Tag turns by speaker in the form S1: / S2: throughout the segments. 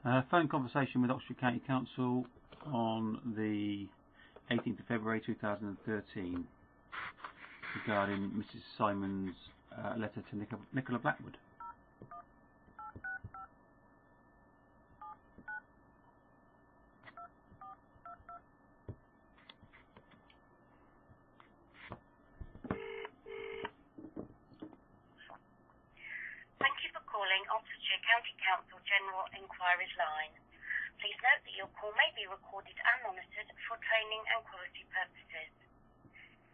S1: Phone conversation with Oxford County Council on the 18th of February 2013 regarding Mrs. Simon's letter to Nicola Blackwood.
S2: Oxfordshire County Council General Inquiries Line. Please note that your call may be recorded and monitored for training and quality purposes.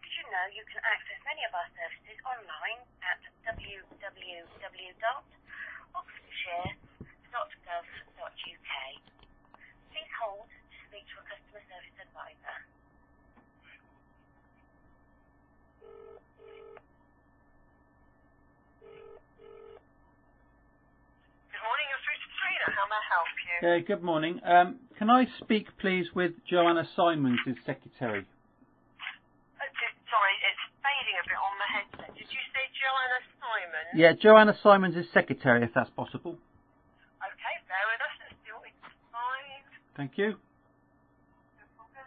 S2: Did you know you can access many of our services online at www.oxfordshire.gov.uk. Please hold to speak to a customer service advisor. How may I help you?
S1: Good morning. Can I speak, please, with Joanna Simons, his secretary?
S2: Sorry, it's fading a bit on the headset. Did you say Joanna Simons?
S1: Yeah, Joanna Simons, his secretary, if that's possible.
S2: Okay, bear with us. Let's see what we can find.
S1: Thank you.
S2: No problem.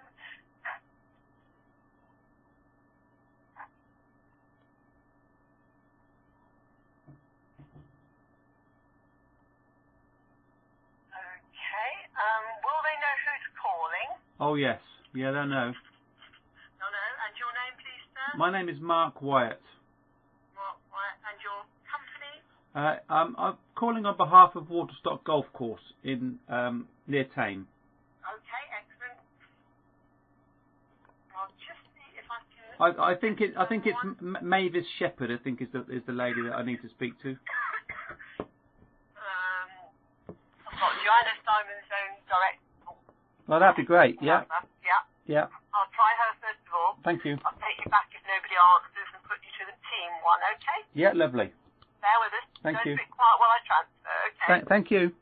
S2: Will they know who's calling?
S1: Oh, yes. Yeah, they'll know.
S2: No. And your name, please, sir?
S1: My name is Mark Wyatt.
S2: Mark Wyatt. And your company?
S1: I'm calling on behalf of Waterstock Golf Course in near Tame.
S2: Okay, excellent. I'll just see if I can...
S1: I think it's Mavis Shepherd. I think is the lady that I need to speak to.
S2: I've got Joanna Simon's own direct.
S1: Well, that'd be great. Yeah.
S2: Yeah. I'll try her first of all.
S1: Thank you.
S2: I'll take you back if nobody answers and put you to the team one. Okay.
S1: Yeah, lovely.
S2: Bear with us.
S1: Thank you.
S2: Don't be quiet while I transfer. Okay.
S1: Thank you.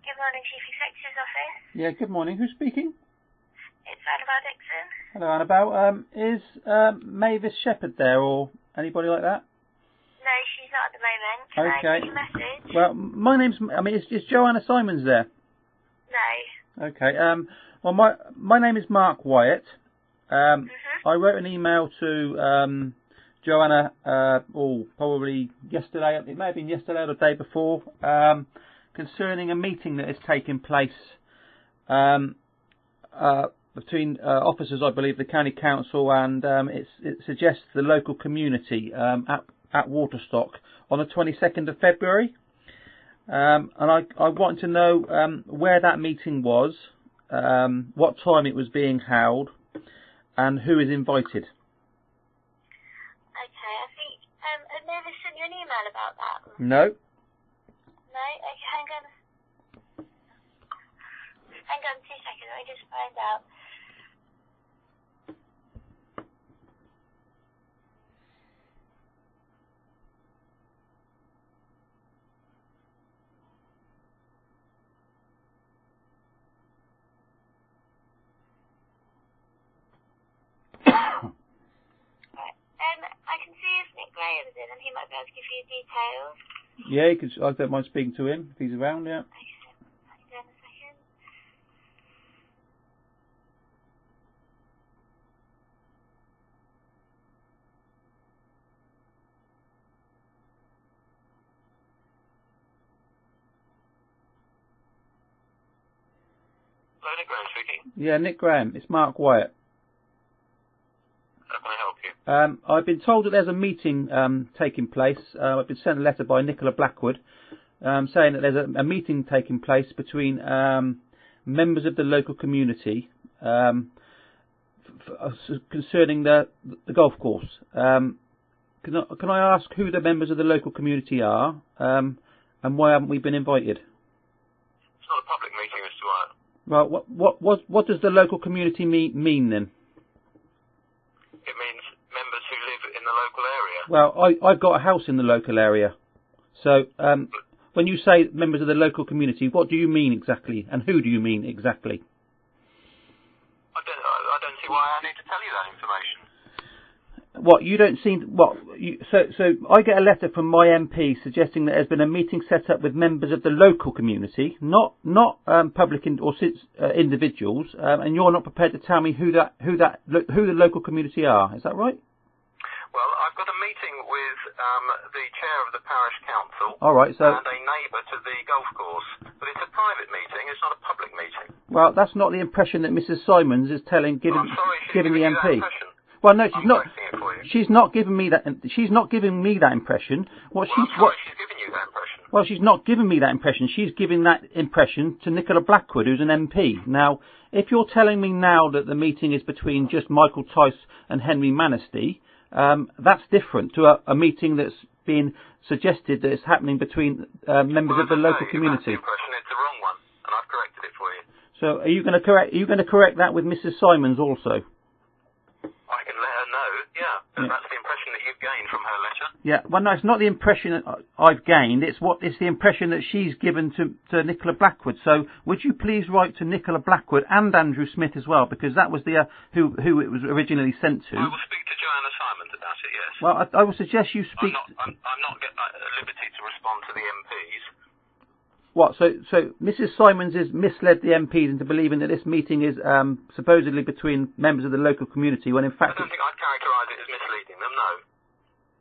S2: Good morning, Chief Executive's office.
S1: Yeah, good morning. Who's speaking?
S2: It's Annabelle Dixon.
S1: Hello, Annabelle. Is Mavis Shepherd there or anybody like that?
S2: No, she's not at the moment. Can I take a message?
S1: Well, my name's... is Joanna Simons there?
S2: No.
S1: Okay. Well, my name is Mark Wyatt. I wrote an email to Joanna, probably yesterday. It may have been yesterday or the day before. Concerning a meeting that has taken place between officers, I believe, the County Council, and it suggests the local community at Waterstock on the 22nd of February. And I wanted to know where that meeting was, what time it was being held, and who is invited.
S2: Okay, I think had Mavis sent you an email about that?
S1: No.
S2: No? Okay, hang on 2 seconds, let me just find out. I can see if Nick Graham's in and he might be able to give you details.
S1: Yeah, I don't mind speaking to him if he's around, yeah.
S2: Hang on a second.
S3: Hello, Nick Graham speaking.
S1: Yeah, Nick Graham. It's Mark Wyatt.
S3: How can I help you?
S1: I've been told that there's a meeting taking place. I've been sent a letter by Nicola Blackwood saying that there's a meeting taking place between members of the local community concerning the golf course. Can I ask who the members of the local community are, and why haven't we been invited?
S3: It's not a public meeting, Mr. Wyatt.
S1: Well, what does the local community mean then?
S3: It means members who live in the local area.
S1: Well, I've got a house in the local area. So, when you say members of the local community, what do you mean exactly, and who do you mean exactly?
S3: I don't see why I need to tell you that information.
S1: What, you don't seem... What, so I get a letter from my MP suggesting that there's been a meeting set up with members of the local community, not public or individuals, and you're not prepared to tell me who the local community are. Is that right?
S3: Well, I've got a meeting with the chair of the parish council.
S1: All right, so...
S3: and a neighbour to the golf course. But it's a private meeting, it's not a public meeting.
S1: Well, that's not the impression that Mrs. Simons is giving the MP. Well, no, she's not giving me that. She's not giving me that impression.
S3: She's giving you that impression.
S1: Well, she's not giving me that impression. She's giving that impression to Nicola Blackwood, who's an MP. Now, if you're telling me now that the meeting is between just Michael Tice and Henry Manistee, that's different to a meeting that's been suggested that it's happening between members of the local community.
S3: That's the impression. It's the wrong one, and I've corrected it for you.
S1: So, are you going to correct that with Mrs. Simons also?
S3: I can let her know. Yeah, that's the impression that you've gained from her letter.
S1: Yeah, well, no, it's not the impression that I've gained. It's the impression that she's given to Nicola Blackwood. So, would you please write to Nicola Blackwood and Andrew Smith as well, because that was the who it was originally sent to.
S3: I will speak to Joanna Simons about it. Yes.
S1: Well, I will suggest you speak.
S3: I'm not at liberty to respond to the MPs.
S1: What? So Mrs. Simons has misled the MPs into believing that this meeting is supposedly between members of the local community, when in fact...
S3: I don't think I'd characterise it as misleading them, no.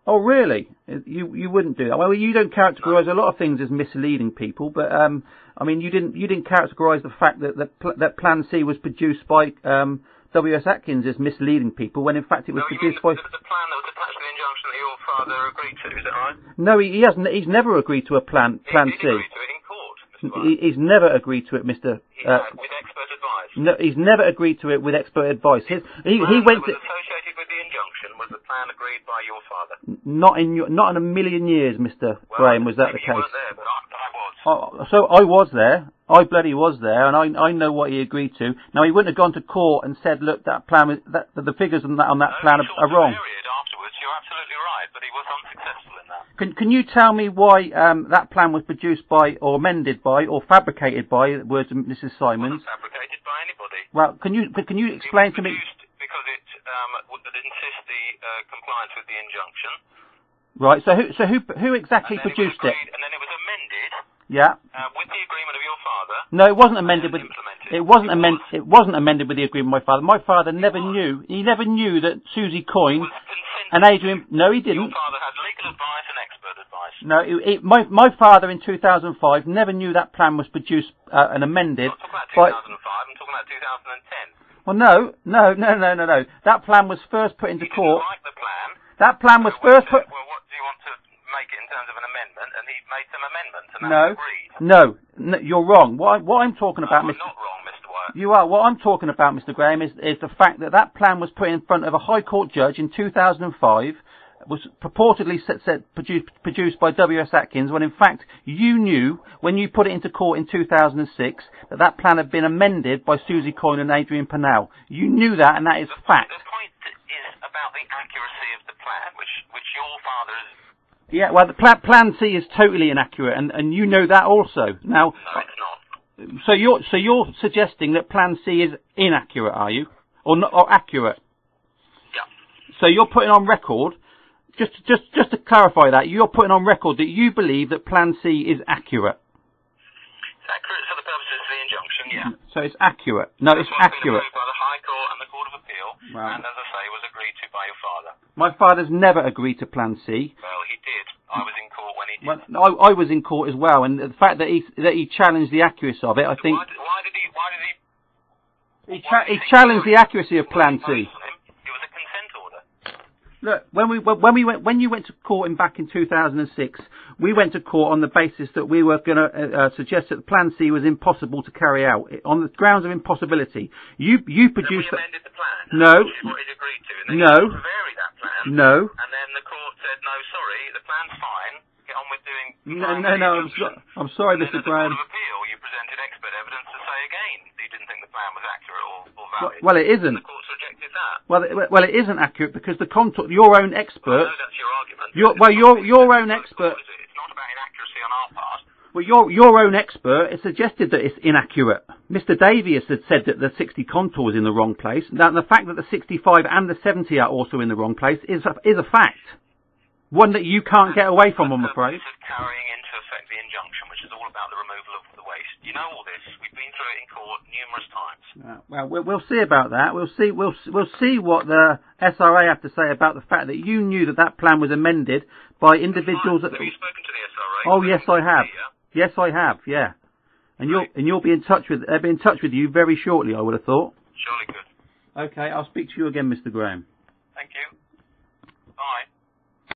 S1: Oh, really? You wouldn't do that? Well, you don't characterise a lot of things as misleading people, but I mean, you didn't characterise the fact that Plan C was produced by W.S. Atkins as misleading people, when in fact it was produced by...
S3: The plan that was attached to the injunction that your father agreed to, is that right?
S1: No, he hasn't. He's never agreed to a Plan C.
S3: He agreed to it in court, Mr. Wyatt.
S1: He's never agreed to it, Mr.
S3: He had, with expert advice.
S1: No, he's never agreed to it with expert advice. He went to...
S3: associated with the injunction was the plan agreed by your father.
S1: Not in a million years, Mr. Graham, was that the case?
S3: You weren't there, but I was.
S1: So I was there. I bloody was there, and I know what he agreed to. Now, he wouldn't have gone to court and said, look, that plan, that the figures on that plan are wrong.
S3: Afterwards, you're absolutely right, but he was unsuccessful in that.
S1: Can you tell me why that plan was produced by, or amended by, or fabricated by, the words of Mrs. Simons?
S3: It wasn't fabricated by anybody.
S1: Well, can you explain to me?
S3: It was produced because it would insist the compliance with the injunction.
S1: Right. So who exactly produced it?
S3: And then it was amended.
S1: Yeah.
S3: With the agreement of your father.
S1: No, it wasn't amended with. It wasn't amended. It wasn't amended with the agreement of my father. My father never knew. He never knew that Susie Coyne and Adrian. No, he didn't.
S3: Your father had legal advice and expert advice.
S1: No, my father in 2005 never knew that plan was produced and amended.
S3: I'm not talking about 2005. I'm talking about 2010.
S1: Well, no. That plan was first put into court.
S3: Didn't like the plan.
S1: That plan was first put.
S3: Well, what do you want to make it in terms of an amendment? And he made some amendments, and that was agreed.
S1: No, you're wrong. What I'm talking about,
S3: I'm not wrong, Mr. Wyatt.
S1: You are. What I'm talking about, Mr. Graham, is the fact that plan was put in front of a High Court judge in 2005, was purportedly produced by W.S. Atkins, when in fact you knew, when you put it into court in 2006, that plan had been amended by Susie Coyne and Adrian Pennell. You knew that, and that is fact.
S3: The point is about the accuracy of the plan, which your father is...
S1: Yeah, well, the Plan C is totally inaccurate, and you know that also. Now,
S3: no, it's not.
S1: So you're suggesting that Plan C is inaccurate, are you, or accurate?
S3: Yeah.
S1: So you're putting on record, just to clarify that, you're putting on record that you believe that Plan C is accurate.
S3: It's accurate for the purposes of the injunction, yeah.
S1: So it's accurate. No, it's accurate.
S3: By the High Court and the Court of Appeal,
S1: right.
S3: And as I say, was agreed to by your father.
S1: My father's never agreed to Plan C.
S3: Well, he did. I was in court when he did.
S1: Well, I was in court as well, and the fact that he challenged the accuracy of it, I think.
S3: Why did he?
S1: He challenged the accuracy of Plan C.
S3: It was a consent order.
S1: Look, when you went to court back in 2006, we went to court on the basis that we were going to suggest that Plan C was impossible to carry out on the grounds of impossibility. You produced.
S3: Then we amended the plan.
S1: No.
S3: Which is what he'd agreed to. And then
S1: No.
S3: you vary that plan.
S1: No.
S3: And then the court said, no, sorry, the plan's fine. Get on with doing.
S1: No. I'm sorry,
S3: and
S1: Mr.
S3: then
S1: Graham.
S3: At the Court of Appeal, you presented expert evidence to say again that you didn't think the plan was accurate or valid.
S1: Well, it isn't.
S3: And the court's rejected that.
S1: Well, it isn't accurate because the contour. Your own expert.
S3: I know that's your argument.
S1: Your own expert.
S3: It's not about inaccuracy on our part.
S1: Well, your own expert has suggested that it's inaccurate. Mr. Davies had said that the 60 contour is in the wrong place. Now, the fact that the 65 and the 70 are also in the wrong place is a fact. One that you can't get away from, I'm afraid.
S3: The purpose of carrying into effect the injunction, which is all about the removal of the waste. You know all this. We've been through it in court numerous times.
S1: Well, we'll see about that. We'll see what the SRA have to say about the fact that you knew that plan was amended by individuals.
S3: Have you spoken to the SRA?
S1: Oh, yes, I have. Yes, I have. Yeah, and you'll be in touch with. They'll be in touch with you very shortly, I would have thought.
S3: Surely good.
S1: Okay, I'll speak to you again, Mr. Graham.
S3: Thank you.